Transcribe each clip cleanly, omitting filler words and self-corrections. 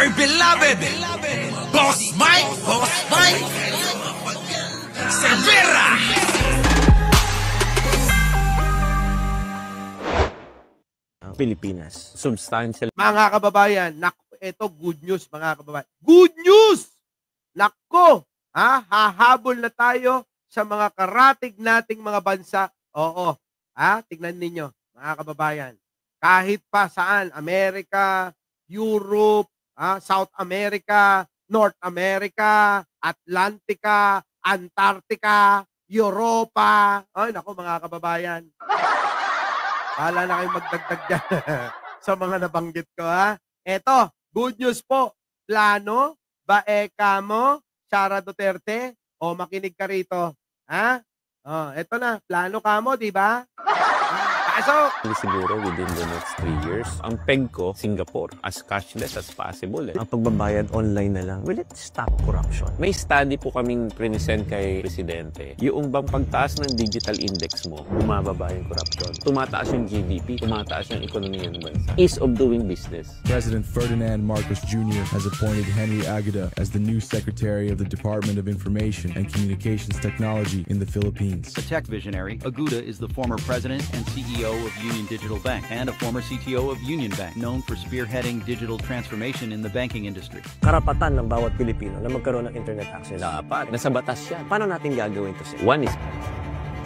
my beloved Boss Mike Cervera. Pilipinas. Substantial. Mga kababayan, ito good news mga kababayan. Good news! Nako, hahabol na tayo sa mga karatig nating mga bansa. Oo, tignan ninyo mga kababayan. Kahit pa saan, Amerika, Europe, South America, North America, Atlantica, Antarctica, Europa. Ay, nako mga kababayan. Bahala na kayong magdagdag dyan sa mga nabanggit ko, Eto, good news po. Plano, baeka mo, Sara Duterte, o makinig ka rito. Eto na, plano ka mo, di ba? Pasok! Siguro within the next 3 years, ang peg ko, Singapore, as cashless as possible. Ang pagbabayad online na lang, will it stop corruption? May study po kaming present kay Presidente. Yung bang pagtaas ng digital index mo, bumababa yung corruption. Tumataas yung GDP, tumataas yung ekonomiya ng bansa. Ease of doing business. President Ferdinand Marcos Jr. has appointed Henry Aguda as the new Secretary of the Department of Information and Communications Technology in the Philippines. A tech visionary, Aguda is the former president and CEO of Union Digital Bank and a former CTO of Union Bank, known for spearheading digital transformation in the banking industry. Karapatan ng bawat Pilipino na magkaroon ng internet access. Dapat. Nasa batas yan. Paano natin gagawin ito? One is,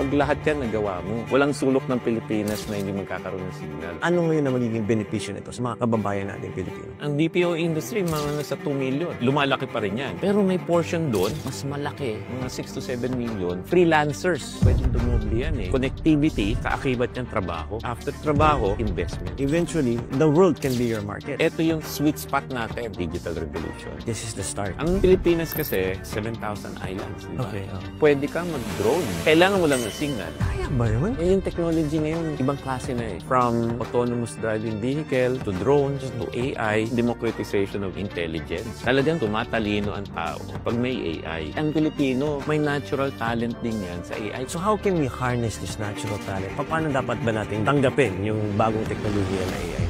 pag lahat yan nagawa mo, walang sulok ng Pilipinas na hindi magkakaroon ng signal. Ano ngayon na magiging benepisyo nito sa mga kababayan natin Pilipino? Ang BPO industry, mga nasa 2 million. Lumalaki pa rin yan. Pero may portion doon, mas malaki. Mga 6 to 7 million. Freelancers. Pwede dumobli yan Connectivity, kaakibat yung trabaho. After trabaho, investment. Eventually, the world can be your market. Ito yung sweet spot natin, digital revolution. This is the start. Ang Pilipinas kasi, 7,000 islands. Diba? Okay. Pwede kang mag-drone. Kailangan mo lang ng signal. Kaya ba yun? Yung technology ngayon, ibang klase na From autonomous driving vehicle, to drones, to AI, democratization of intelligence. Talagang tumatalino ang tao pag may AI. Ang Pilipino, may natural talent din yan sa AI. So how can we harness this natural talent? Paano dapat ba natin tanggapin yung bagong teknolohiya na AI?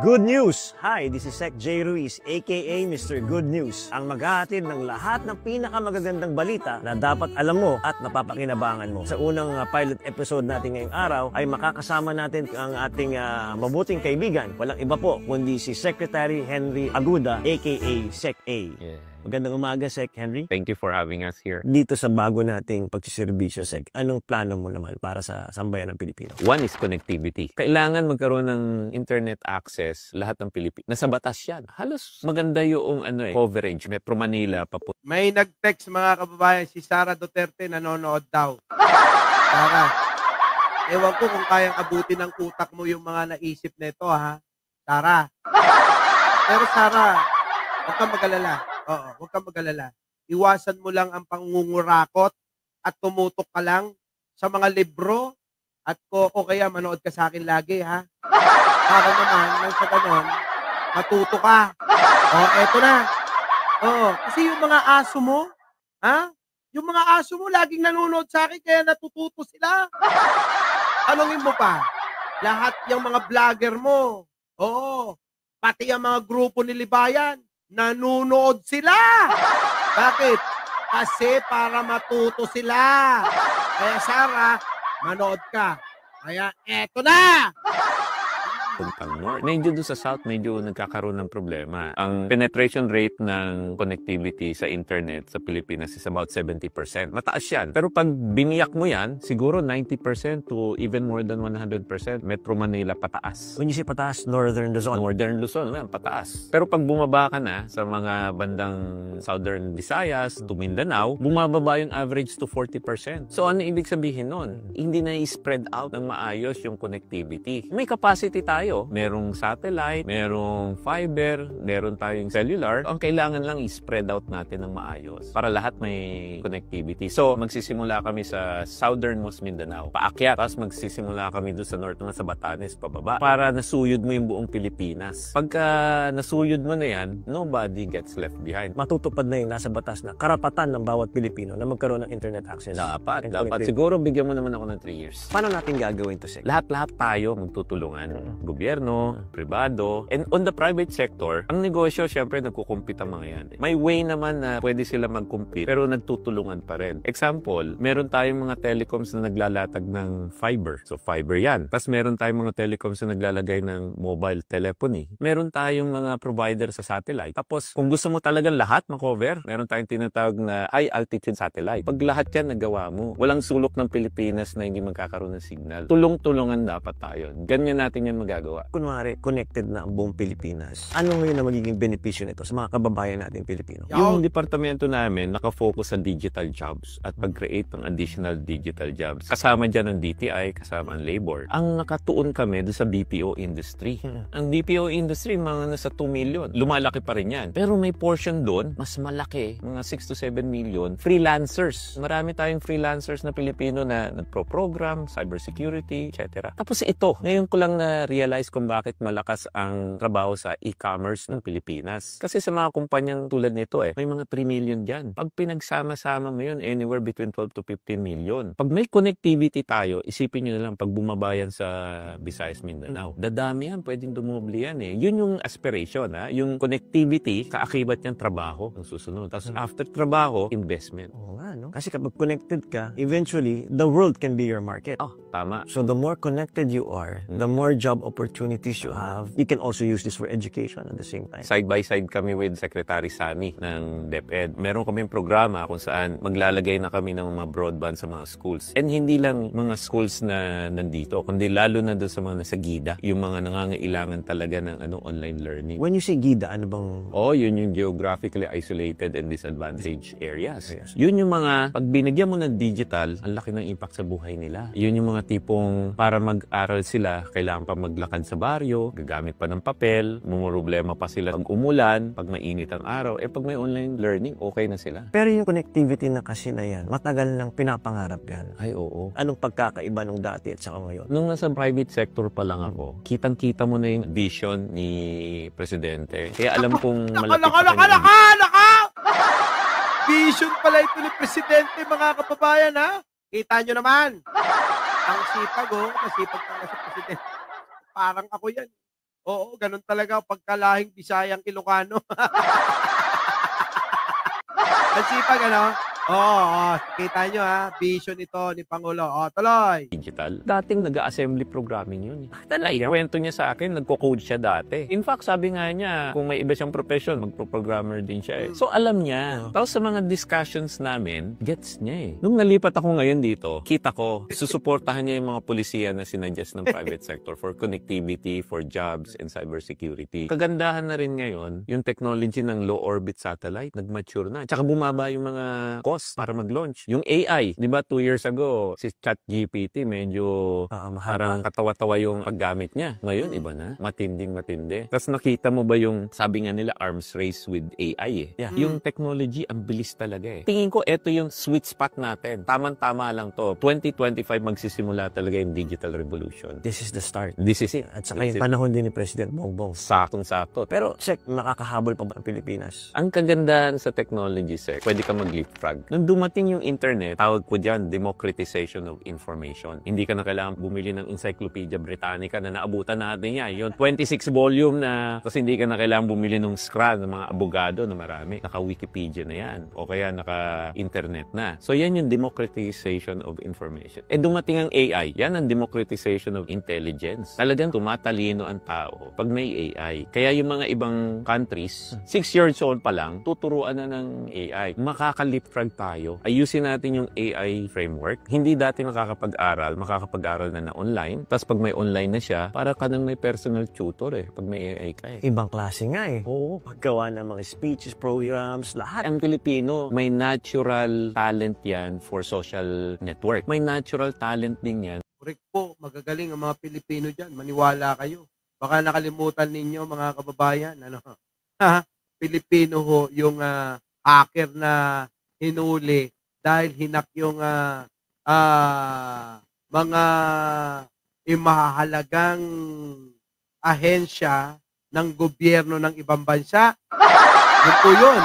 Good news! Hi, this is Sec J. Ruiz, aka Mr. Good News, ang maghahatid ng lahat ng pinakamagagandang balita na dapat alam mo at napapakinabangan mo. Sa unang pilot episode natin ngayong araw ay makakasama natin ang ating mabuting kaibigan. Walang iba po kundi si Secretary Henry Aguda, aka Sec A. Yeah. Magandang umaga, Sec Henry. Thank you for having us here. Dito sa bago nating pagsiservisyo, Sec, anong plano mo naman para sa sambayan ng Pilipino? One is connectivity. Kailangan magkaroon ng internet access lahat ng Pilipino. Nasa batas yan. Halos maganda yung coverage. Metro Manila, papunta. May nag-text mga kababayan, si Sara Duterte nanonood daw. Sara, ewan ko kung kayang abutin ng utak mo yung mga naisip nito, Sara. Pero Sara, huwag kang mag-alala. Oo, huwag kang mag-alala. Iwasan mo lang ang pangungurakot at tumutok ka lang sa mga libro at o kaya manood ka sa akin lagi, Para naman, nang sa ganon, matuto ka. Eto na. Kasi yung mga aso mo, yung mga aso mo laging nanonood sa akin kaya natututo sila. Tanungin mo pa, lahat yung mga vlogger mo, pati ang mga grupo ni Libayan, nanonood sila. Bakit? Kasi para matuto sila. Kaya Sara, manood ka. Kaya eto na! Puntang north. Medyo doon sa south, medyo nagkakaroon ng problema. Ang penetration rate ng connectivity sa internet sa Pilipinas is about 70%. Mataas yan. Pero pag biniyak mo yan, siguro 90% to even more than 100%, Metro Manila pataas. When you say pataas, Northern Luzon. Northern Luzon, pataas. Pero pag bumaba ka na sa mga bandang Southern Visayas to Mindanao, bumababa yung average to 40%. So ano ibig sabihin nun? Hindi na i-spread out ng maayos yung connectivity. May capacity tayo. Merong satellite, merong fiber, meron tayong cellular. Ang kailangan lang i-spread out natin ng maayos para lahat may connectivity. So, magsisimula kami sa southernmost Mindanao, paakyat. Tapos magsisimula kami doon sa north sa Batanes, pababa. Para nasuyod mo yung buong Pilipinas. Pagka nasuyod mo na yan, nobody gets left behind. Matutupad na yung nasa batas na karapatan ng bawat Pilipino na magkaroon ng internet access. Dapat. Siguro bigyan mo naman ako ng 3 years. Paano natin gagawin to, Sec? Lahat-lahat tayo magtutulungan. gobyerno, pribado. And on the private sector, ang negosyo, syempre, nagkukumpit ang mga yan. May way naman na pwede sila mag-compete, pero nagtutulungan pa rin. Example, meron tayong mga telecoms na naglalatag ng fiber. So, fiber yan. Tapos meron tayong mga telecoms na naglalagay ng mobile telephony. Meron tayong mga provider sa satellite. Tapos, kung gusto mo talagang lahat makover, meron tayong tinatawag na high altitude satellite. Pag lahat yan nagawa mo, walang sulok ng Pilipinas na hindi magkakaroon ng signal. Tulong-tulungan dapat tayo. Ganyan natin yan magagawa. Kunwari, connected na ang buong Pilipinas. Ano ngayon na magiging benepisyo nito sa mga kababayan natin Pilipino? Yung departamento namin nakafocus sa digital jobs at pag-create ng additional digital jobs. Kasama dyan ang DTI, kasama ang labor. Ang nakatuon kami doon sa BPO industry. Ang BPO industry, mga nasa 2 million. Lumalaki pa rin yan. Pero may portion doon, mas malaki, mga 6 to 7 million, freelancers. Marami tayong freelancers na Pilipino na nagpro-program, cybersecurity, etc. Tapos ito, ngayon ko lang na-realize kung bakit malakas ang trabaho sa e-commerce ng Pilipinas. Kasi sa mga kumpanyang tulad nito may mga 3 million dyan. Pag pinagsama-sama mo yun, anywhere between 12 to 15 million. Pag may connectivity tayo, isipin nyo na lang, pag bumabayan sa Visayas, Mindanao, dadami yan, pwedeng dumubli yan Yun yung aspiration, yung connectivity, kaakibat yan trabaho ang susunod. Tapos after trabaho, investment. Oo nga, no? Kasi kapag connected ka, eventually, the world can be your market. Tama. So the more connected you are, the more job opportunities you have. You can also use this for education at the same time. Side by side kami with Secretary Sani ng DepEd. Meron kaming programa kung saan maglalagay na kami ng mga broadband sa mga schools. And hindi lang mga schools na nandito, kundi lalo na doon sa mga nasa gida, yung mga nangangailangan talaga ng online learning. When you say gida, ano bang... Yun yung geographically isolated and disadvantaged areas. Yun yung mga, pag binigyan mo ng digital, ang laki ng impact sa buhay nila. Yun yung mga tipong para mag-aral sila, kailangan pa maglakad sa baryo, gagamit pa ng papel, problema pa sila pag umulan, pag mainit ang araw. Pag may online learning, okay na sila. Pero yung connectivity na kasi na yan, matagal nang pinapangarap yan. Ay, oo. Anong pagkakaiba nung dati at saka ngayon? Nung nasa private sector pa lang ako, kitang-kita mo na yung vision ni Presidente. Kaya alam kong malapit sa Naka! Vision pala ito ni Presidente, mga kababayan, ha? Kita nyo naman. Ang sipag, masipag talaga sa Presidente. Parang ako yan. Oo, ganun talaga pagkalahing Bisayang Ilocano. Ang sipag, kita nyo, vision ito ni Pangulo. Tuloy. Digital. Dating nag-assembly programming yun. Talaga. Kwento niya sa akin, nagko-code siya dati. In fact, sabi nga niya, kung may iba siyang profession, magpo-programmer din siya So, alam niya. Tapos sa mga discussions namin, gets niya Nung nalipat ako ngayon dito, kita ko, susuportahan niya yung mga polisiya na sinuggest ng private sector for connectivity, for jobs, and cybersecurity. Kagandahan na rin ngayon, yung technology ng low orbit satellite, nag-mature na. Tsaka bumaba yung mga para mag-launch. Yung AI, di ba 2 years ago, si ChatGPT medyo parang katawa-tawa yung paggamit niya. Ngayon, iba na. Matinding-matindi. Tapos nakita mo ba yung, sabi nga nila, arms race with AI Yung technology, ang bilis talaga Tingin ko, ito yung sweet spot natin. Tamang-tama lang to. 2025 magsisimula talaga yung digital revolution. This is the start. This is it. At saka yung panahon din ni President Bongbong. Saktong-sakto. Pero, makakahabol pa ba ang Pilipinas? Ang kagandahan sa technology, pwede ka mag-leapfrog. Nung dumating yung internet, tawag po dyan, democratization of information. Hindi ka na kailangan bumili ng Encyclopedia Britannica na naabutan natin yan. Yung 26 volume na, tapos hindi ka na kailangan bumili ng scroll ng mga abogado na marami. Naka-Wikipedia na yan. O kaya naka-internet na. So yan yung democratization of information. Dumating ang AI. Yan ang democratization of intelligence. Talagang tumatalino ang tao pag may AI. Kaya yung mga ibang countries, 6 years old pa lang, tuturuan na ng AI. Makaka-leapfrog tayo. Ayusin natin yung AI framework. Hindi dati makakapag-aral na online. Tapos pag may online na siya, para ka nang may personal tutor pag may AI ka Ibang klase nga Oo, paggawa ng mga speeches, programs, lahat. Ang Pilipino, may natural talent yan for social network. May natural talent din yan. Correct po, magagaling ang mga Pilipino dyan. Maniwala kayo. Baka nakalimutan ninyo, mga kababayan. Pilipino yung hacker na hinuli dahil hinak yung mga imahalagang ahensya ng gobyerno ng ibang bansa. Yun po yun.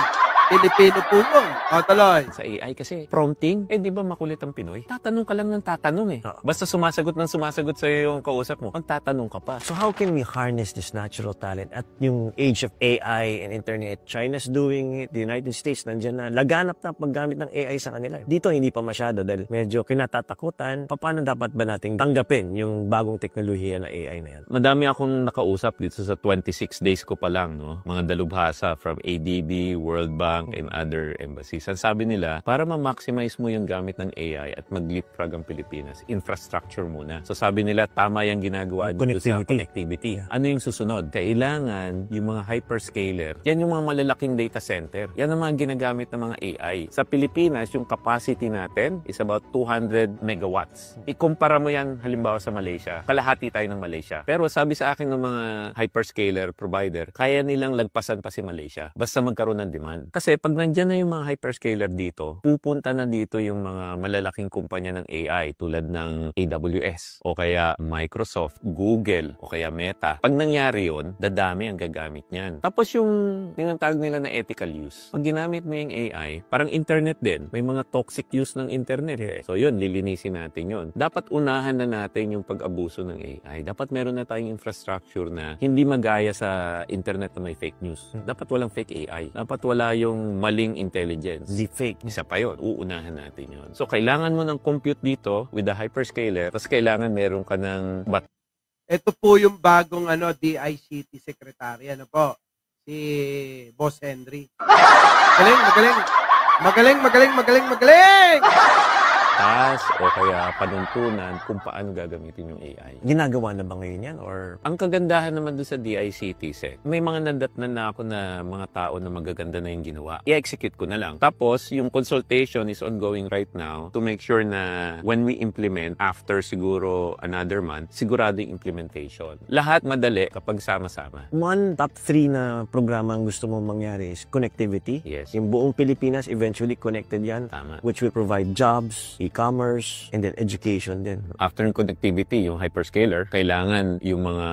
Pilipino po yun. O, tuloy. sa AI kasi prompting, di ba makulit ang Pinoy? Tatanong ka lang ng tatanong eh. Basta sumasagot ng sumasagot sa yung kausap mo, magtatanong ka pa. So how can we harness this natural talent at yung age of AI and internet? China's doing it, the United States nandiyan na, laganap na paggamit ng AI sa kanila. Dito hindi pa masyado dahil medyo kinatatakutan. Paano dapat ba nating tanggapin yung bagong teknolohiya na AI na yan? Madami akong nakausap dito sa 26 days ko pa lang, no? Mga dalubhasa from ADB, World Bank, and other embassies. Ang sabi nila, para ma-maximize mo yung gamit ng AI at mag-leapfrog ang Pilipinas, infrastructure muna. So sabi nila, tama yung ginagawa dito sa connectivity. Ano yung susunod? Kailangan yung mga hyperscaler, yan yung mga malalaking data center. Yan ang mga ginagamit ng mga AI. Sa Pilipinas, yung capacity natin is about 200 megawatts. Ikumpara mo yan halimbawa sa Malaysia. Kalahati tayo ng Malaysia. Pero sabi sa akin ng mga hyperscaler provider, kaya nilang lagpasan pa si Malaysia basta magkaroon ng demand. Kasi pag nandyan na yung mga hyperscaler dito, pupunta na dito yung mga malalaking kumpanya ng AI tulad ng AWS o kaya Microsoft, Google o kaya Meta. Pag nangyari yun, dadami ang gagamit niyan. Tapos yung tinatawag nila na ethical use. Pag ginamit mo yung AI, parang internet din. May mga toxic use ng internet eh. So yun, lilinisin natin yun. Dapat unahan na natin yung pag-abuso ng AI. Dapat meron na tayong infrastructure na hindi magaya sa internet na may fake news. Dapat walang fake AI. Dapat wala yung maling intelligence. Deepfake. Isa pa yun. Uunahan natin yun. So, kailangan mo ng compute dito with the hyperscaler. Tapos kailangan meron ka ng Ito po yung bagong DICT secretary. Ano po? Si Boss Henry. Magaling, magaling. Magaling, magaling, magaling, magaling! batas o kaya panuntunan kung paano gagamitin yung AI. Ginagawa na ba ngayon yan? Or Ang kagandahan naman doon sa DICT, may mga nandatnan na ako na mga tao na magaganda na yung ginawa. I-execute ko na lang. Tapos, yung consultation is ongoing right now to make sure na when we implement, after siguro another month, sigurado yung implementation. Lahat madali kapag sama-sama. one top 3 na programa ang gusto mong mangyari is connectivity. Yes. Yung buong Pilipinas eventually connected yan. Tama. Which will provide jobs, e-commerce, and then education din. After ng connectivity, yung hyperscaler, kailangan yung mga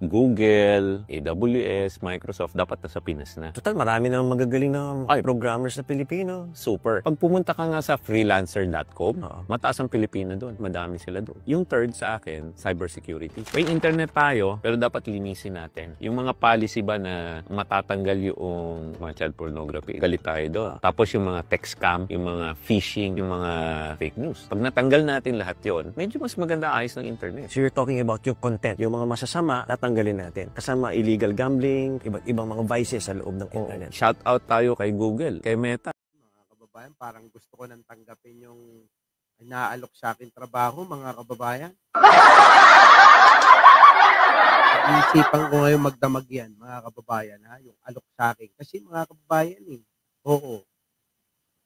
Google, AWS, Microsoft, dapat nasa Pinas na. Total, marami na magagaling na programmers na Pilipino. Super. Pag pumunta ka nga sa freelancer.com, mataas ang Pilipino doon. Madami sila doon. Yung third sa akin, cybersecurity. May internet tayo, pero dapat linisin natin. Yung mga policy ba na matatanggal yung mga child pornography, galit tayo doon. Tapos yung mga text scam, yung mga phishing, yung mga fake news. Pag natanggal natin lahat yon, medyo mas maganda ayos ng internet. So you're talking about yung content. Yung mga masasama, tatanggalin natin. Kasama illegal gambling, iba't ibang mga vices sa loob ng internet. Shout out tayo kay Google, kay Meta. Mga kababayan, parang gusto ko nang tanggapin yung inaalok sa akin trabaho, mga kababayan. Isipan ko ngayon magdamag yan, mga kababayan, ha? Yung alok sa akin. Kasi mga kababayan, oo.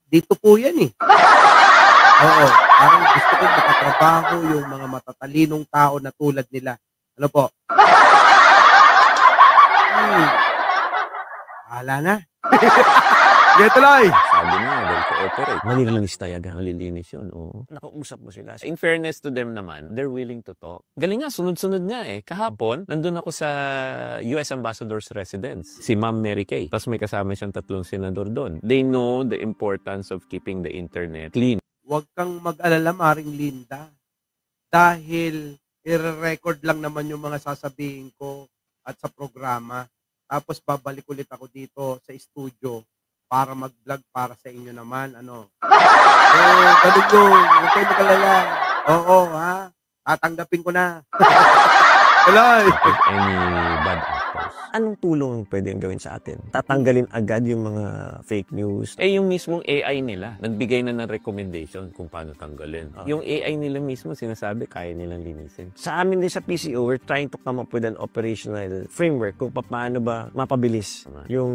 Dito po yan, Oo. Parang gusto ko makatrabaho yung mga matatalinong tao na tulad nila. Ano po? Hala na. Sige, tuloy. Sabi na, they'll cooperate. Manilinis tayo agad. Malilinis yun, oo. Nakausap mo sila. In fairness to them naman, they're willing to talk. Galing nga, sunod-sunod nga eh. Kahapon, nandun ako sa US Ambassador's Residence, si Ma'am Mary Kay. Tapos may kasama siyang 3 senador doon. They know the importance of keeping the internet clean. Huwag kang mag-alala, Maring Linda. Dahil i-record lang naman yung mga sasabihin ko at sa programa. Tapos babalik ulit ako dito sa studio para mag-vlog para sa inyo naman. Ganun yun. Huwag kayo mag-alala. Oo, ha? Tatanggapin ko na. Tuloy. If any bad actors. Anong tulong pwedeng gawin sa atin? Tatanggalin agad yung mga fake news. Yung mismong AI nila, nagbigay na ng recommendation kung paano tanggalin. Yung AI nila mismo, sinasabi, kaya nilang linisin. Sa amin din sa PCO, we're trying to come up with an operational framework kung paano ba mapabilis yung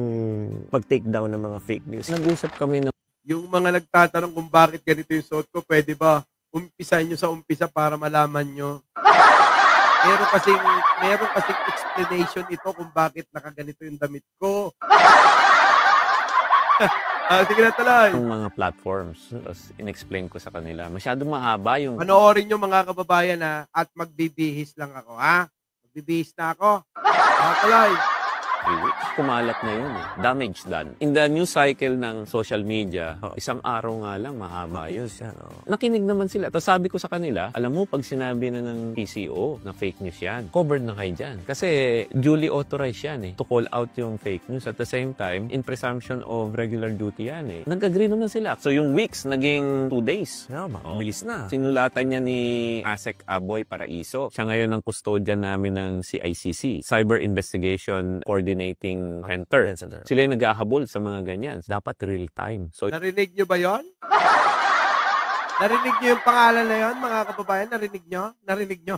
pag-take down ng mga fake news. Nag-usap kami ng Yung mga nagtatanong kung bakit ganito yung suot ko, pwede ba umpisahin nyo sa umpisa para malaman nyo? Meron kasing explanation ito kung bakit nakaganito yung damit ko. Sige na tuloy. mga platforms. Tapos in-explain ko sa kanila. Masyadong mahaba yung... Panoorin nyo mga kababayan at magbibihis lang ako, ha? Magbibihis na ako. Tuloy. 3 weeks. Kumalat na yun eh. Damage done. In the news cycle ng social media, isang araw nga lang, mahaba yun. Nakinig naman sila. Tapos sabi ko sa kanila, alam mo, pag sinabi na ng PCO na fake news yan, covered na kayo dyan. Kasi duly authorized yan eh, to call out yung fake news. At the same time, in presumption of regular duty yan eh. Nag-agree naman sila. So yung weeks, naging 2 days. Mabilis na. Sinulatan niya ni ASEC Aboy Paraiso. Siya ngayon ang custodian namin ng CICC, Cyber Investigation Coordinating Center. Sila yung naghahabol sa mga ganyan. Dapat real time. So, Narinig nyo ba yon? Narinig nyo yung pangalan na yon, mga kababayan? Narinig nyo? Narinig nyo?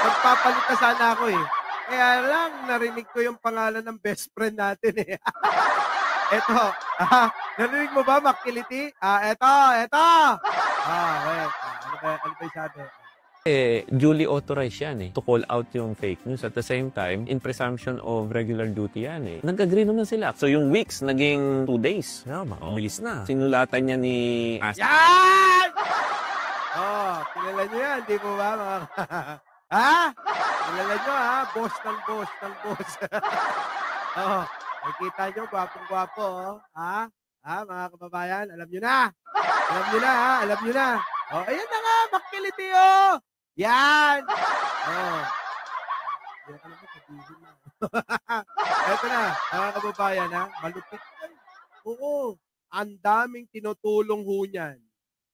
Magpapalit na sana ako eh. Kaya lang, narinig ko yung pangalan ng best friend natin eh. Eto. Narinig mo ba, Makiliti? Eto. Wait. Ano ba yung sabi? duly authorized yan eh, to call out yung fake news. At the same time, in presumption of regular duty yan eh. Nag-agree naman sila. So yung weeks, naging 2 days. Mabilis na. Sinulatan niya ni ASEC. Yan! Kilala nyo yan, di mo ba mga... Kilala nyo boss ng boss. Nakikita nyo, gwapong-gwapo, mga kababayan, alam nyo na. Alam nyo na. Ayan na nga, Makiliti, Yan! Eto na, mga kababayan, malupit. Oo, ang daming tinutulong ho niyan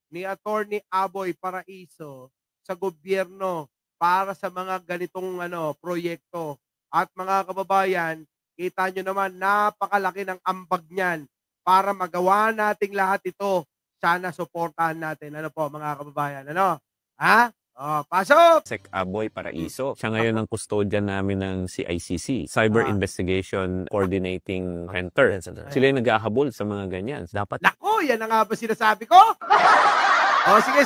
ni Attorney Aboy Paraiso sa gobyerno para sa mga ganitong proyekto. At mga kababayan, kita nyo naman, napakalaki ng ambag niyan para magawa nating lahat ito. Sana suportahan natin. Ano po, mga kababayan? Pasok! ASEC Aboy Paraiso. Siya ngayon ang custodian namin ng CICC, Cyber Investigation Coordinating Center. Sila yung naghahabol sa mga ganyan. Dapat... Nako, yan na nga ba sinasabi ko? Sige.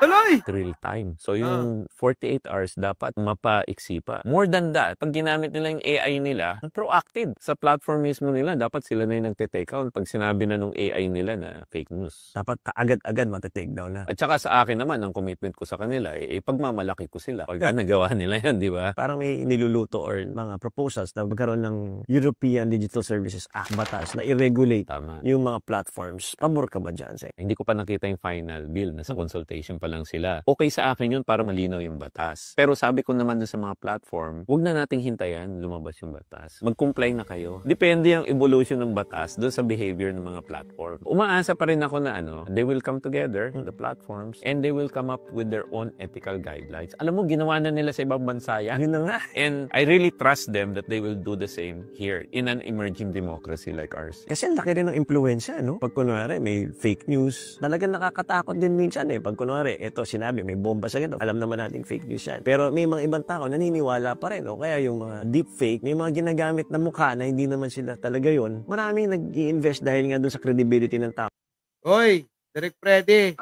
Tuloy! Real time. So yung 48 hours dapat mapaiksi pa. More than that, pag ginamit nila yung AI nila, proactive. Sa platform mismo nila, dapat sila na yung nagte-take out pag sinabi na nung AI nila na fake news. Dapat agad-agad matitake down na. At saka sa akin naman, ang commitment ko sa kanila, pagmamalaki ko sila. Pag nagawa nila yan, di ba? Parang may niluluto or mga proposals na magkaroon ng European Digital Services Act, batas na i-regulate yung mga platforms. Pabor ka ba dyan, Sir? Hindi ko pa nakita yung final bill. Nasa consultation pa lang sila. Okay sa akin yun para malinaw yung batas. Pero sabi ko naman sa mga platform, huwag na nating hintayan lumabas yung batas. Mag-comply na kayo. Depende yung evolution ng batas doon sa behavior ng mga platform. Umaasa pa rin ako na they will come together, the platforms, and they will come up with their own ethical guidelines. Alam mo, ginawa na nila sa ibang bansa yan. Yun na nga. And I really trust them that they will do the same here in an emerging democracy like ours. Kasi ang laki rin ng impluensya, no? Pag kunwari may fake news, talagang nakakatakot din minsan eh. Pag kunwari, sinabi, may bomba sa ganito. Alam naman natin fake news yan. Pero may mga ibang tao naniniwala pa rin. O kaya yung mga deepfake, may mga ginagamit na mukha na hindi naman sila talaga yun. Maraming nag-i-invest dahil nga doon sa credibility ng tao. Hoy, Direk Freddy.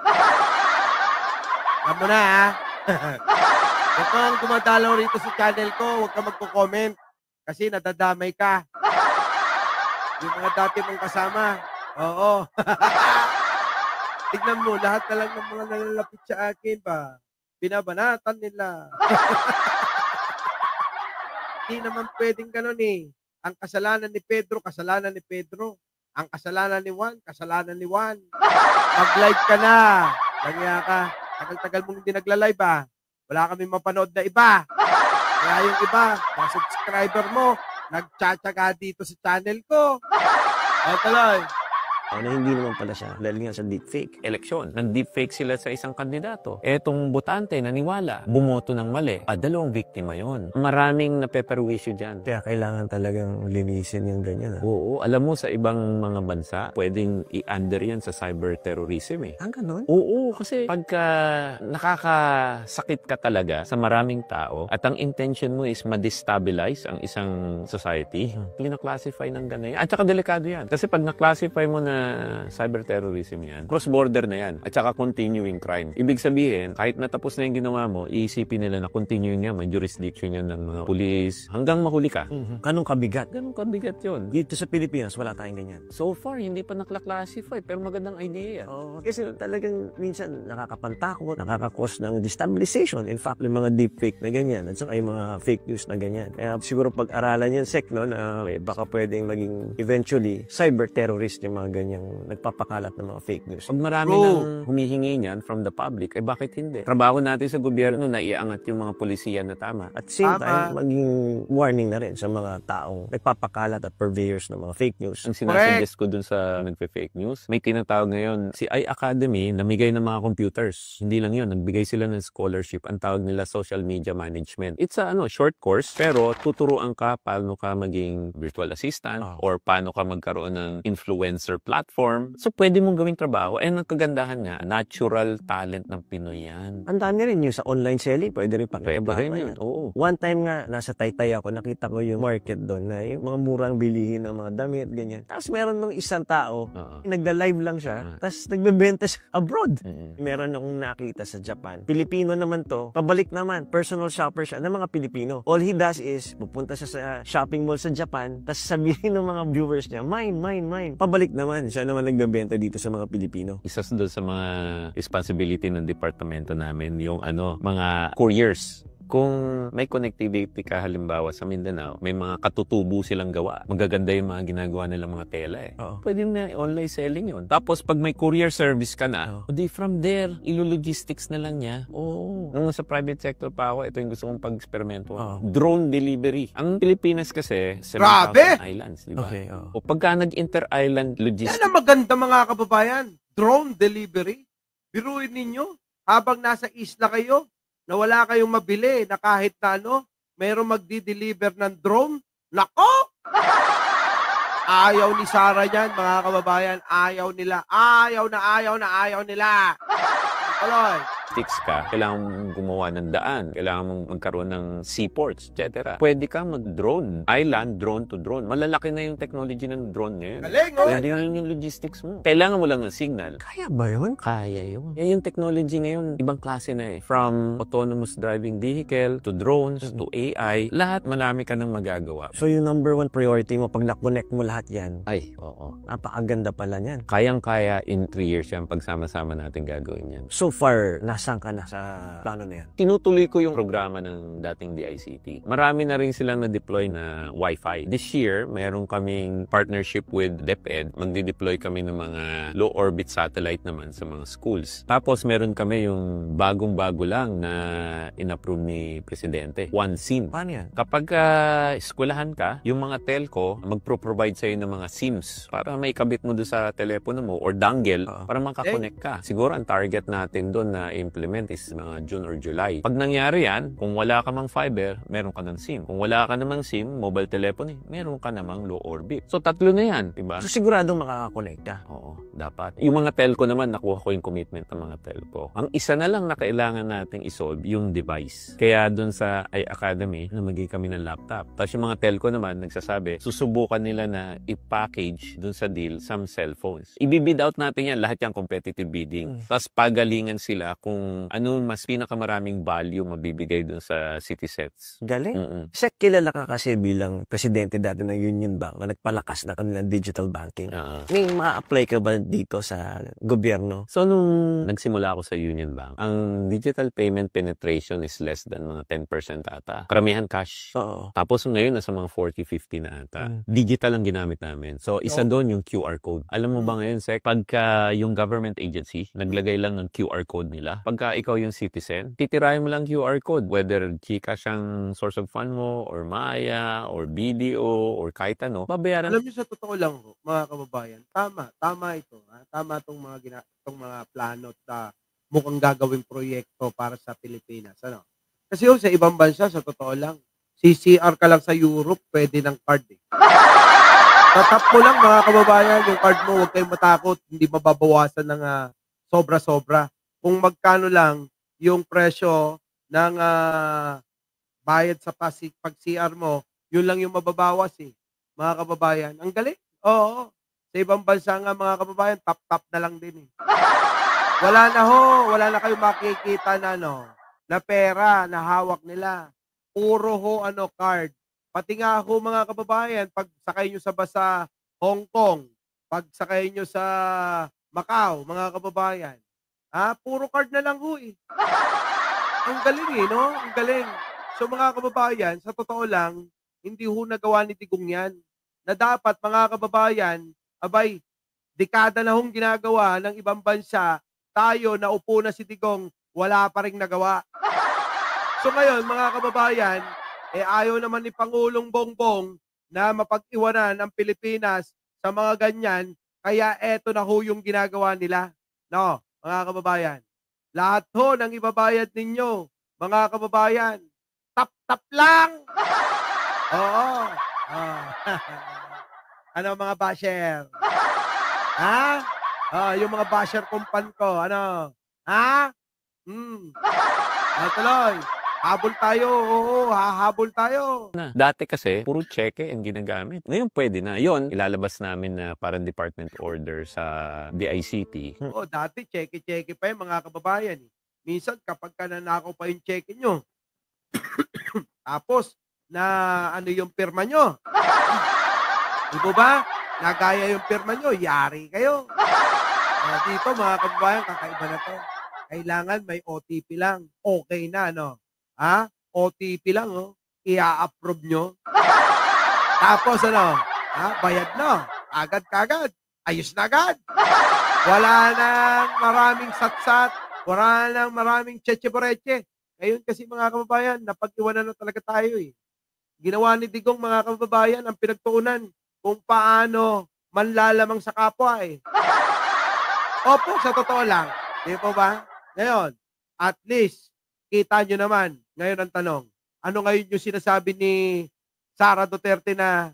Alam mo na, Ito ang dumadalaw rito sa channel ko, huwag ka magko-comment. Kasi nadadamay ka. Yung mga dati mong kasama. Oo. Tignan mo, lahat na lang ng mga nalalapit sa akin ba, binabanatan nila. Hindi naman pwedeng ganun eh. Ang kasalanan ni Pedro, kasalanan ni Pedro. Ang kasalanan ni Juan, kasalanan ni Juan. Mag-live ka na. Langya ka. Tagal-tagal mong hindi nagla-live Wala kami mapanood na iba. Kaya yung iba, mga subscriber mo, nagtsatsaga dito sa channel ko. Tuloy. Na hindi naman pala siya dahil nga sa deepfake. Eleksyon. Nag-deepfake sila sa isang kandidato. Etong botante, naniwala, bumoto ng mali. Dalawang biktima yon. Maraming napeperwisyo dyan. Kaya kailangan talagang linisin yung ganyan. Oo. Alam mo, sa ibang mga bansa, pwedeng i-under yan sa cyber terrorism Ang ganun? Oo. Kasi pagka nakakasakit ka talaga sa maraming tao at ang intention mo is ma-destabilize ang isang society, pinaklasify ng ganyan. At saka delikado yan. Kasi pag na-classify mo na cyber terrorism yan. Cross-border na yan. At saka continuing crime. Ibig sabihin, kahit natapos na yung ginawa mo, iisipin nila na continuing yan. May jurisdiction yan ng mga pulis. Hanggang mahuli ka. Ganong kabigat. Ganun kabigat yun. Dito sa Pilipinas, wala tayong ganyan. So far, hindi pa nakla-classify. Pero magandang idea yan. Oo, kasi talagang minsan nakakapantakot, nakakakos ng destabilization. In fact, yung mga deepfake na ganyan at saka yung mga fake news na ganyan. Kaya siguro pag-aralan yan, Sek, no, na baka pwedeng maging eventually cyber terrorist yung mga ganyang nagpapakalat ng mga fake news. Pag marami nang humihingi niyan from the public, eh bakit hindi? Trabaho natin sa gobyerno na iangat yung mga polisiyan na tama. At same time, maging warning na rin sa mga taong nagpapakalat at purveyors ng mga fake news. Ang sinasuggest ko dun sa nagpe-fake news, may tinatawag ngayon si iAcademy, namigay ng mga computers. Hindi lang yun, nagbigay sila ng scholarship. Ang tawag nila social media management. It's a short course, pero tuturuan ka paano ka maging virtual assistant or paano ka magkaroon ng influencer platform. So, pwede mong gawing trabaho. And ang kagandahan nga, natural talent ng Pinoy yan. Ang dami rin yung sa online selling, pwede rin pakitrabaho rin yan. yun, oo. One time nga, nasa Taytay ako, nakita ko yung market doon na yung mga murang bilihin ng mga damit, ganyan. Tapos meron nung isang tao, nagla-live lang siya, tapos nagbebenta siya abroad. Meron akong nakita sa Japan. Pilipino naman to, pabalik naman, personal shopper siya ng mga Pilipino. All he does is, pupunta siya sa shopping mall sa Japan, tapos sabihin ng mga viewers niya, mine. Pabalik naman, siya naman nagbebenta dito sa mga Pilipino. Isa doon sa mga responsibility ng departamento namin, yung mga couriers. Kung may connectivity ka halimbawa sa Mindanao, may mga katutubo silang gawa. Magaganda yung mga ginagawa nilang mga tela eh. Pwede na online selling yun. Tapos pag may courier service ka na, di from there, ilo-logistics na lang niya. Nung sa private sector pa ako, ito yung gusto kong pag-experimento. Drone delivery. Ang Pilipinas kasi, 7,000 islands, di ba? Okay, O pagka nag-inter-island logistics, Yan ang maganda mga kababayan. Drone delivery. Biruin ninyo, habang nasa isla kayo, na wala kayong mabili na kahit na mayroong magdi-deliver ng drone. Nako! Ayaw ni Sarah yan, mga kababayan. Ayaw nila. Ayaw nila. Tuloy. ka, kailangan mong gumawa ng daan, kailangan mong magkaroon ng seaports, etc. Pwede kang mag-drone. Island, drone to drone. Malalaki na yung technology ng drone ngayon. Galing, Pwede nga yung logistics mo. Kailangan mo lang ng signal. Kaya ba yun? Kaya yun. Yan yung technology ngayon, ibang klase na eh. From autonomous driving vehicle, to drones, to AI, lahat marami ka nang magagawa. So yung number one priority mo, pag na-connect mo lahat yan, Ay, oo. napakaganda pala niyan. Kayang-kaya in 3 years yan pagsama-sama natin gagawin yan. So far, nasaan ka na sa plano na yan? Tinutuloy ko yung programa ng dating DICT. Marami na rin silang na-deploy na Wi-Fi. This year, meron kaming partnership with DepEd. Magdi-deploy kami ng mga low-orbit satellite naman sa mga schools. Tapos meron kami yung bagong-bago lang na in-approve ni Presidente. One SIM. Paano yan? Kapag eskwelahan ka, yung mga telco magpro-provide sa'yo ng mga SIMs para may kabit mo doon sa telepono mo or dongle para makakonect ka. Siguro ang target natin doon na implement is mga June or July. Pag nangyari yan, kung wala ka mang fiber, meron ka ng SIM. Kung wala ka namang SIM, mobile telephony, meron ka namang low orbit. So, tatlo na yan, diba? So siguradong makakakonect ka. Oo, dapat. Yung mga telco naman, nakuha ko yung commitment ng mga telco. Ang isa na lang na kailangan nating isolve, yung device. Kaya doon sa iAcademy, namagay kami ng laptop. Tapos yung mga telco naman, nagsasabi, susubukan nila na i-package doon sa deal some cellphones. I-bid out natin yan, lahat yung competitive bidding. Tapos pagalingan sila kung ano mas pinakamaraming value mabibigay doon sa citysets. Galing. Sek, kilala ka kasi bilang presidente dati ng Union Bank na nagpalakas na kanilang digital banking. May ma-apply ka ba dito sa gobyerno? So, nung nagsimula ako sa Union Bank, ang digital payment penetration is less than mga 10% ata. Karamihan cash. Oo. Tapos ngayon, nasa mga 40-50 na ata. Digital ang ginamit namin. So, isa doon yung QR code. Alam mo ba ngayon, Sek, pagka yung government agency, naglagay lang ng QR code nila, pagka ikaw yung citizen, titirahin mo lang QR code. Whether GCash ang source of fund mo, or Maya, or BDO, or kahit ano, babayaran. Alam niyo sa totoo lang, mga kababayan, tama ito. Tama itong mga plano at mukhang gagawing proyekto para sa Pilipinas. Ano? Kasi sa ibang bansa, sa totoo lang, CCR ka lang sa Europe, pwede ng card eh. Tatap mo lang mga kababayan, yung card mo, huwag kayong matakot, hindi mababawasan ng sobra-sobra. Kung magkano lang yung presyo ng bayad sa pag-CR mo, yun lang yung mababawas eh. Mga kababayan, ang galing. Oo. Sa ibang bansa nga mga kababayan, tap-tap na lang din eh. Wala na kayong makikita na na pera na hawak nila. Puro card. Pati nga mga kababayan, pag sakay nyo sa basa Hong Kong, pag sakay nyo sa Macau, mga kababayan, puro card na lang eh. Ang galing no? Ang galing. So mga kababayan, sa totoo lang, hindi nagawa ni Digong yan. Na dapat mga kababayan, abay, dekada na ginagawa ng ibang bansa, tayo naupo na si Digong, wala pa ring nagawa. So ngayon, mga kababayan, ayaw naman ni Pangulong Bongbong na mapag-iwanan ang Pilipinas sa mga ganyan, kaya eto na yung ginagawa nila. No, mga kababayan, lahat ng ibabayad ninyo, mga kababayan, tap-tap lang! Oo. Ano mga basher? Yung mga basher kumpan ko, ano? Tuloy. Habol tayo, hahabol tayo. Dati kasi, puro cheque ang ginagamit. Ngayon pwede na. Yon, ilalabas namin na parang department order sa DICT. Dati cheque-cheque pa yung mga kababayan. Minsan kapag nanakaw pa yung cheque nyo, tapos na yung pirma nyo. Di ba? Nagaya yung pirma nyo, yari kayo. Dito mga kababayan, kakaiba na to. Kailangan may OTP lang. Okay na, OTP lang, i-approve nyo. Tapos, bayad na. Agad-kagad. Ayos na agad. Wala nang maraming satsat. Wala nang maraming cheche-boreche. Ngayon kasi mga kababayan, napag-iwanan na talaga tayo eh. Ginawa ni Digong mga kababayan ang pinagtuunan kung paano manlalamang sa kapwa eh. Opo, sa totoo lang. Di po ba? Ngayon, at least, kita nyo naman, ngayon ang tanong, ano ngayon yung sinasabi ni Sara Duterte na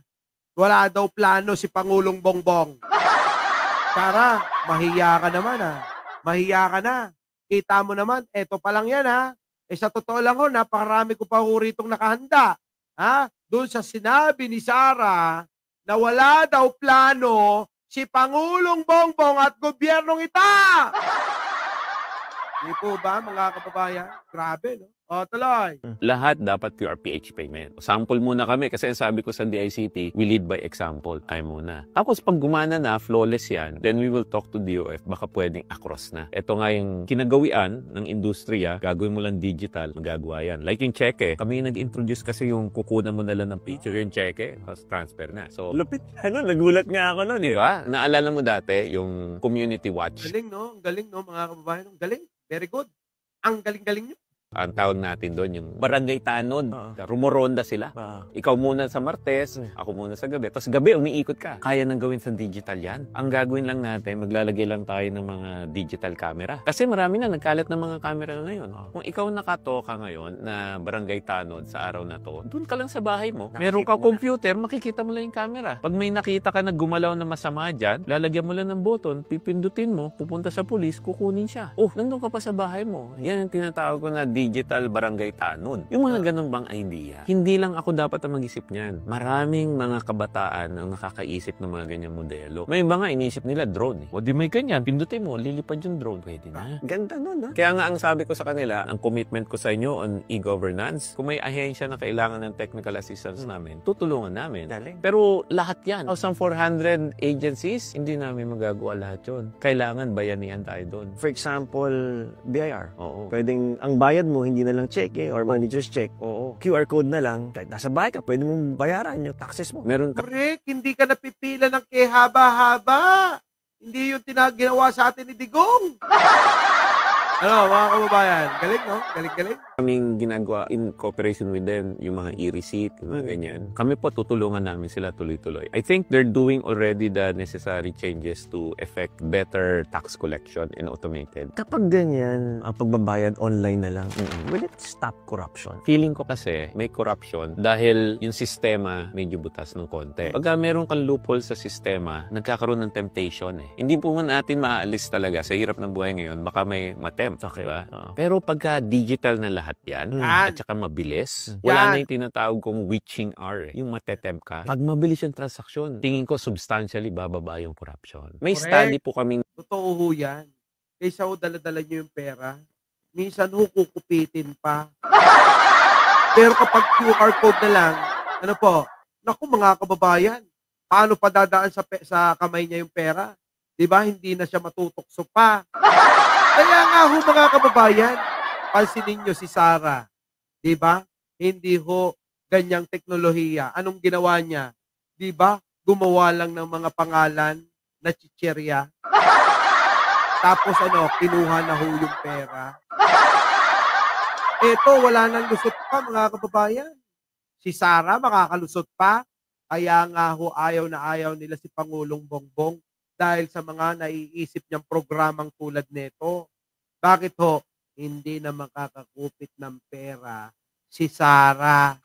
wala daw plano si Pangulong Bongbong? Sara, mahiya ka naman Mahiya ka na. Kita mo naman, eto pa lang yan sa totoo lang napakarami ko pa ritong nakahanda. Doon sa sinabi ni Sara na wala daw plano si Pangulong Bongbong at gobyernong ita. Di po ba mga kababayan? Grabe, no? Tuloy. Lahat dapat QRPH payment. Sample muna kami kasi sabi ko sa DICT, we lead by example. Tayo muna. Tapos pag gumana na, flawless yan, then we will talk to DOF. Baka pwedeng across na. Ito nga yung kinagawian ng industriya, gagawin mo lang digital, magagawa yan. Like yung cheque, kami nag-introduce kasi yung kukunan mo na lang ng picture, yung cheque, tapos transfer na. So, Lupit. Nagulat nga ako nun. Diba? Naalala mo dati, yung community watch. Galing, no? Galing, no, mga kababayan? Galing. Very good. Ang galing-galing nyo. Ang tawag natin doon, yung barangay tanod. Rumoronda sila. Ikaw muna sa Martes, ako muna sa gabi. Tapos gabi, umiikot ka. Kaya nang gawin sa digital yan. Ang gagawin lang natin, maglalagay lang tayo ng mga digital camera. Kasi marami na nagkalat ng mga camera na ngayon. Kung ikaw nakatoka ngayon na barangay tanod sa araw na to, doon ka lang sa bahay mo. Meron ka computer, makikita mo lang yung camera. Pag may nakita ka na gumalaw na masama dyan, lalagyan mo lang ng button, pipindutin mo, pupunta sa pulis, kukunin siya. Nandun ka pa sa bahay mo. Yan ang tinatawag ko na digital barangay tanod. Yung mga ganun bang idea, hindi lang ako dapat ang mag-isip niyan. Maraming mga kabataan ang nakakaisip ng mga ganyang modelo. May iba nga inisip nila drone. O di may ganyan, pindutin mo, lilipad yung drone. Pwede na. Ganda nun, Kaya nga ang sabi ko sa kanila, ang commitment ko sa inyo on e-governance, kung may ahensya na kailangan ng technical assistance namin, tutulungan namin. Galing. Pero lahat yan, 1,400 agencies, hindi namin magagawa lahat yun. Kailangan bayanihan tayo doon. For example, BIR. Oo. Pwedeng ang bayad mo hindi na lang check or manager's check. Oo. QR code na lang. Kahit nasa bahay ka, pwede mong bayaran yung taxes mo. Meron ka. Correct. Hindi ka napipila ng haba-haba. Hindi yung ginawa sa atin ni Digong. Ano, mga kababayan? Galing, no? Galing-galing. Kaming ginagawa in cooperation with them, yung mga e-receipt, yung mga ganyan. Kami po tutulungan namin sila tuloy-tuloy. I think they're doing already the necessary changes to effect better tax collection and automated. Kapag ganyan, ang pagbabayad online na lang, will it stop corruption? Feeling ko kasi may corruption dahil yung sistema medyo butas ng konti. Pagka meron kang loophole sa sistema, nagkakaroon ng temptation eh. Hindi po natin maaalis talaga sa hirap ng buhay ngayon. Baka may attempt. Okay. Diba? Oo. Pero pagka digital na lahat yan, Yan. at saka mabilis, Yan. wala na yung tinatawag kong witching hour. Yung matetempt ka. Pag mabilis yung transaksyon, tingin ko substantially bababa yung corruption. May Correct. study po kaming Totoo ho yan. Kaysa ho dala-dala nyo yung pera, minsan ho kukupitin pa. Pero kapag QR code na lang, ano po, naku mga kababayan, paano pa dadaan sa kamay niya yung pera? Diba? Hindi na siya matutokso pa. Kaya nga ho mga kababayan, pansinin nyo si Sarah. Diba? Hindi ho ganyang teknolohiya. Anong ginawa niya? Diba? Gumawa lang ng mga pangalan na chicherya. Tapos kinuha na ho yung pera. Eto, wala nang lusot pa mga kababayan. Si Sarah makakalusot pa. Kaya nga ho ayaw na ayaw nila si Pangulong Bongbong dahil sa mga naiisip niyang programang tulad nito. Bakit ho? Hindi na makakakupit ng pera si Sarah.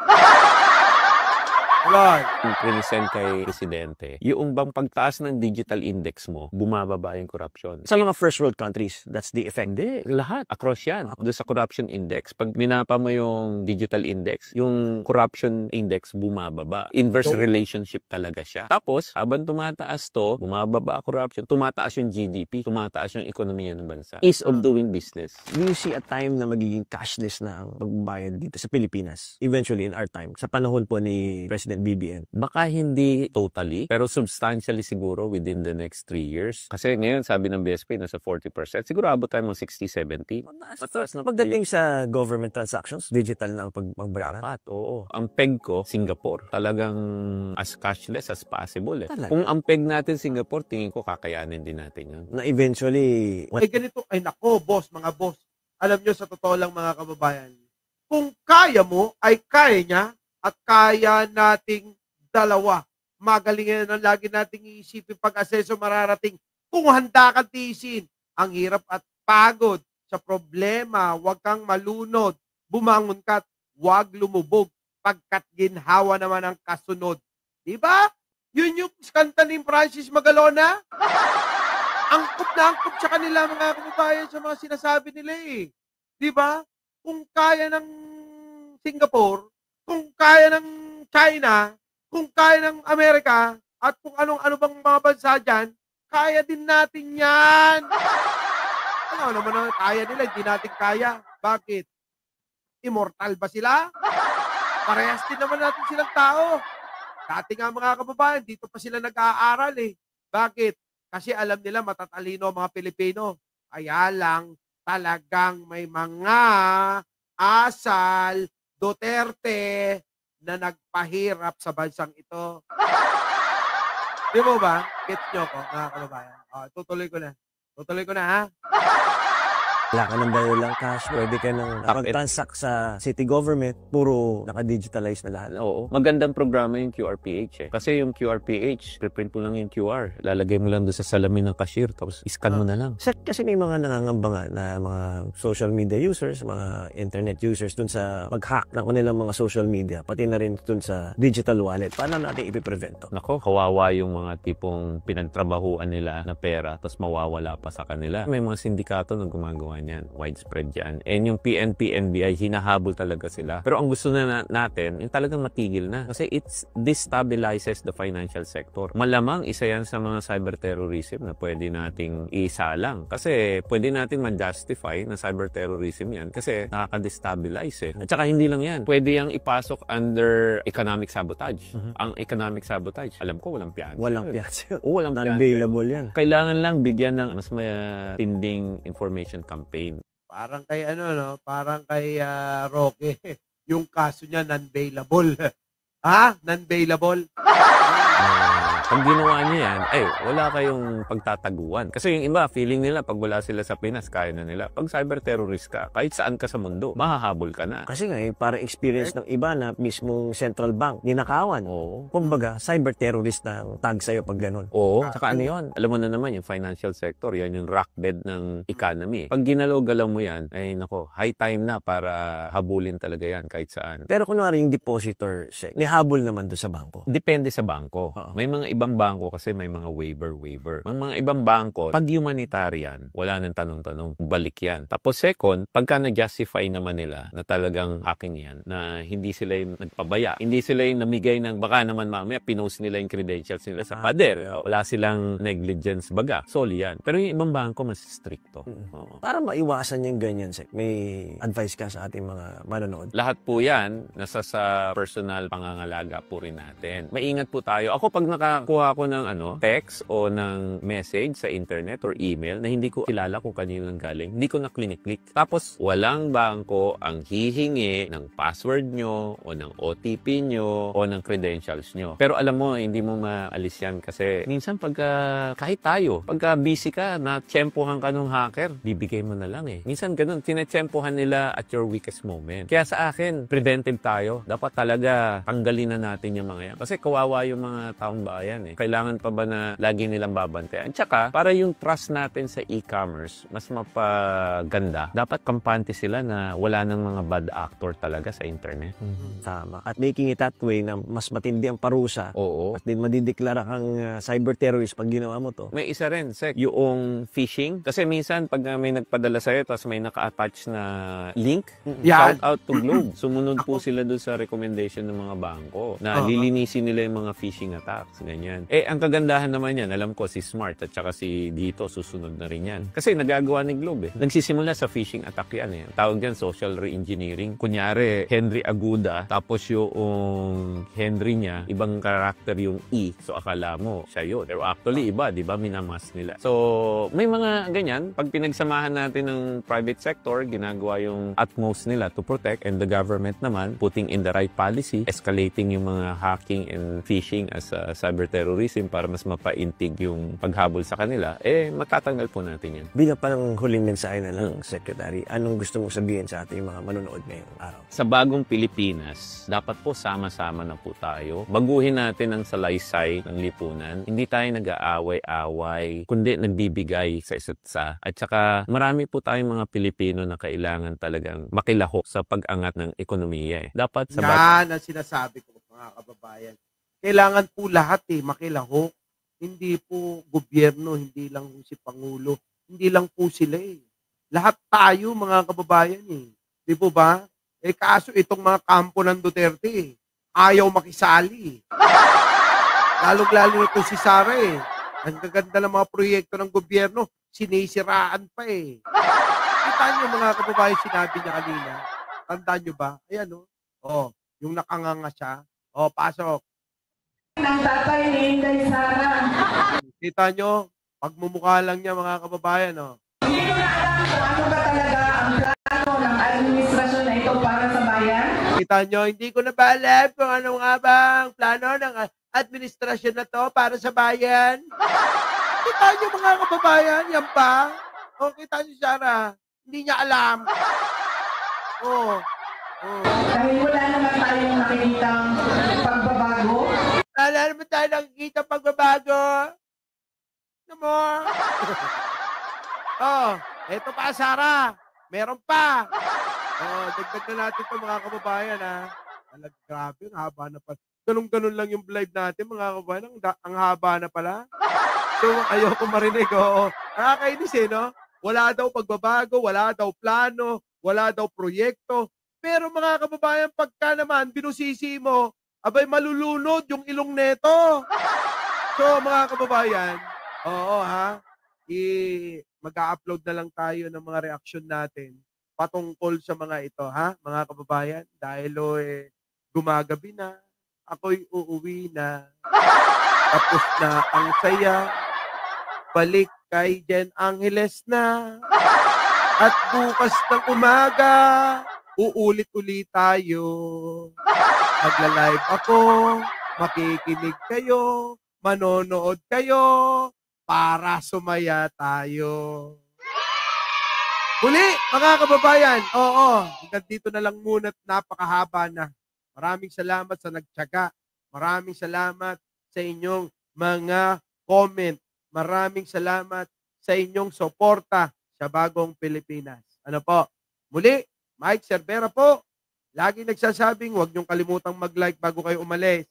Lord. present kay Presidente, yung bang pagtaas ng digital index mo, bumababa yung corruption. Sa mga first world countries, that's the effect. Hindi, lahat. Across yan. Doon sa corruption index, pag minapa mo yung digital index, yung corruption index bumababa. Inverse relationship talaga siya. Tapos, habang tumataas to, bumababa corruption, tumataas yung GDP, tumataas yung ekonomiya ng bansa. Ease of doing business. Do you see a time na magiging cashless na ang pagbayad dito sa Pilipinas? Eventually, in our time, sa panahon po ni President BBM. Baka hindi totally, pero substantially siguro within the next 3 years. Kasi ngayon, sabi ng BSP, nasa 40%. Siguro abot tayo ng 60-70. Mataas na. Pagdating sa government transactions, digital na ang pagbayaran. Oo. Ang peg ko, Singapore. Talagang as cashless as possible. Talaga? Kung ang peg natin Singapore, tingin ko kakayanin din natin yun. Na eventually, Ganito, nako, boss, mga boss. Alam nyo, sa totoo lang mga kababayan, kung kaya mo, ay kaya niya, at kaya nating dalawa. Magaling yan ang lagi nating iisipin pag-aseso mararating. Kung handa kang tiisin, ang hirap at pagod sa problema, huwag kang malunod. Bumangon ka at huwag lumubog pagkat ginhawa naman ang kasunod. Diba? Yun yung kanta ni Francis Magalona. Angkop na angkop sa kanila mga kababayan sa mga sinasabi nila eh. Diba? Kung kaya ng Singapore, kung kaya ng China, kung kaya ng Amerika, at kung ano bang mga bansa dyan, kaya din natin yan. Ano naman ang kaya nila, hindi natin kaya. Bakit? Immortal ba sila? Parehas din naman natin silang tao. Dati nga mga kababayan, dito pa sila nag-aaral eh. Bakit? Kasi alam nila matatalino ang mga Pilipino. Kaya lang talagang may mga asal Duterte na nagpahirap sa bansang ito. Di mo ba? Gets nyo ko, mga kababayan? Tutuloy ko na. Tutuloy ko na, ha? wala ka ng dalang cash, pwede ka nang mag-transact sa city government, puro naka-digitalize na lahat. Oo. Magandang programa yung QRPH eh. Kasi yung QRPH, preprint mo lang yung QR. Lalagay mo lang doon sa salamin ng cashier, tapos iscan mo na lang. Kasi may mga nangangamba nga na mga social media users, mga internet users dun sa pag-hack ng kanilang mga social media, pati na rin dun sa digital wallet. Paano natin ipiprevent to? Nako, kawawa yung mga tipong pinagtrabahuan nila na pera, tapos mawawala pa sa kanila. May mga sindikato na gumagawa niyan. Widespread yan. And yung PNP, NBI, hinahabol talaga sila. Pero ang gusto na natin, yung talagang matigil na. Kasi it destabilizes the financial sector. Malamang isa yan sa mga cyber terrorism na pwede nating isalang. Kasi pwede natin ma-justify na cyber terrorism yan kasi nakaka-destabilize eh. At saka hindi lang yan. Pwede yang ipasok under economic sabotage. Ang economic sabotage, alam ko walang piyansa. Walang piyansa. Oo, walang piyansa. Non-bailable yan. Kailangan lang bigyan ng mas matinding information campaign. Parang kay parang kay Roque. Yung kaso niya non-bailable. Ha? Non-bailable? Pag ginawa niya yan, wala kayong pagtataguan. Kasi yung iba, feeling nila pag wala sila sa Pinas, kaya na nila. Pag cyber terrorist ka, kahit saan ka sa mundo, mahahabol ka na. Kasi nga, parang experience ng iba na mismong central bank, ninakawan. Oo. Kumbaga, cyber terrorist na tag sa'yo pag ganun. Oo. Saka ano yun? Alam mo na naman, yung financial sector, yan yung rock bed ng economy. Pag ginalaw-galaw mo yan, high time na para habulin talaga yan kahit saan. Pero kunwari yung depositor, nihabol naman doon sa bangko. Depende sa bangko. Oo. May mga ibang bangko kasi may mga waiver. Ang mga ibang bangko, pag humanitarian, wala nang tanong-tanong, balik yan. Tapos second, pagka na-justify naman nila na talagang akin yan, na hindi sila yung nagpabaya, hindi sila yung namigay ng baka naman mamaya pinost nila yung credentials nila sa pader. Wala silang negligence baga. Soli yan. Pero yung ibang bangko mas stricto. Oo. Para maiwasan yung ganyan, Sek, may advice ka sa ating mga manonood? Lahat po yan, nasa sa personal pangangalaga po rin natin. Maingat po tayo. Ako pag nakakuha ko ng text o ng message sa internet or email na hindi ko kilala kung kanino nang galing, hindi ko na click. Tapos walang bangko ang hihingi ng password nyo o ng OTP nyo o ng credentials nyo. Pero alam mo, hindi mo maalis yan kasi minsan kahit tayo, pagka busy ka, na-tsempohan ka ng hacker, bibigay mo na lang eh. Minsan ganun, tinetsempohan nila at your weakest moment. Kaya sa akin, preventive tayo. Dapat talaga tanggalin na natin yung mga yan. Kasi kawawa yung mga taong bayan eh. Kailangan pa ba na lagi nilang babantayan? Tsaka, para yung trust natin sa e-commerce, mas mapaganda, dapat kampante sila na wala ng mga bad actor talaga sa internet. Tama. At making it that way na mas matindi ang parusa. Oo. At din madideklara kang cyber terrorist pag ginawa mo to. May isa rin, Sek, yung phishing. Kasi minsan, pag may nagpadala sa'yo, tapos may naka-attach na link, Yan. shout out to Globe. Sumunod po sila doon sa recommendation ng mga bangko na lilinisin nila yung mga phishing attacks. Ganyan. Ang kagandahan naman yan, alam ko, si Smart at saka si Dito, susunod na rin yan. Kasi nagagawa ni Globe eh. Nagsisimula sa phishing attack yan eh. Tawag yan, social re-engineering. Kunyari, Henry Aguda, tapos yung Henry niya, ibang karakter yung E. So, akala mo, siya yun. Pero actually, iba, di ba? Minamas nila. So, may mga ganyan. Pag pinagsamahan natin ng private sector, ginagawa yung utmost nila to protect, and the government naman, putting in the right policy, escalating yung mga hacking and phishing as cyber terrorism para mas mapaintig yung paghabol sa kanila, matatanggal po natin yan. Bilang pa ng huling mensahe na lang, Secretary, anong gusto mong sabihin sa ating mga manonood ngayong araw? Sa bagong Pilipinas, dapat po sama-sama na po tayo. Baguhin natin ang salaysay ng lipunan. Hindi tayo nag-aaway-away, kundi nagbibigay sa isa't isa. At saka marami po tayong mga Pilipino na kailangan talagang makilahok sa pag-angat ng ekonomiya. Dapat sa Yan ang sinasabi ko, mga kababayan. Kailangan po lahat makilahok. Hindi po gobyerno, hindi lang si Pangulo, hindi lang po sila Lahat tayo, mga kababayan Di po ba? Kaso itong mga kampo ng Duterte ayaw makisali. Lalong-lalo nito si Sara Ang gaganda ng mga proyekto ng gobyerno, sinisiraan pa Kita niyo, mga kababayan, sinabi niya kanina. Tandaan niyo ba? Ayan yung nakanganga siya. Pasok. Ng tatay ni Inday Sara. Kita nyo, pagmumukha lang niya, mga kababayan, Hindi ko na alam kung ano ba talaga ang plano ng administrasyon na ito para sa bayan. Kita nyo, hindi ko na ba alam kung ano nga ba ang plano ng administrasyon na to para sa bayan. Kita nyo, mga kababayan, yan pa. Kita nyo, Sarah, hindi niya alam. Dahil wala naman tayong nakikitang pagbabago. Wala naman tayo nakikita pagbabago. No more. Eto pa, Sarah. Meron pa. Dagdag na natin ito, mga kababayan, Grabe, ang haba na pala. Ganun-ganun lang yung live natin, mga kababayan. Ang haba na pala. So, ayoko marinig, Nakakainis, no? Wala daw pagbabago, wala daw plano, wala daw proyekto. Pero, mga kababayan, pagka naman binusisi mo, abay malulunod yung ilong neto. So, mga kababayan, mag-a-upload na lang tayo ng mga reaksyon natin patungkol sa mga ito, mga kababayan. Dahil gumagabi na, ako'y uuwi na, tapos na ang saya, balik kay Jen Angeles na, at bukas ng umaga, uulit-ulit tayo. Magla-live ako, makikinig kayo, manonood kayo, para sumaya tayo. Muli, mga kababayan, hanggang dito na lang muna at napakahaba na. Maraming salamat sa nagtiyaga. Maraming salamat sa inyong mga comment. Maraming salamat sa inyong suporta sa Bagong Pilipinas. Ano po? Muli, Mike Cervera po. Lagi nagsasabing, huwag niyong kalimutang mag-like bago kayo umalis.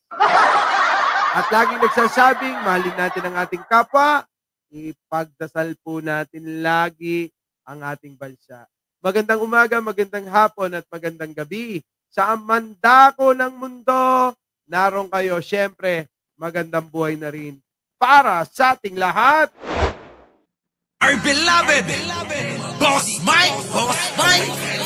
At laging nagsasabing, mahalin natin ang ating kapwa, ipagdasal po natin lagi ang ating bansa. Magandang umaga, magandang hapon, at magandang gabi. Sa mandako ng mundo, naroon kayo. Siyempre, magandang buhay na rin para sa ating lahat. Our beloved Boss Mike, Boss Mike.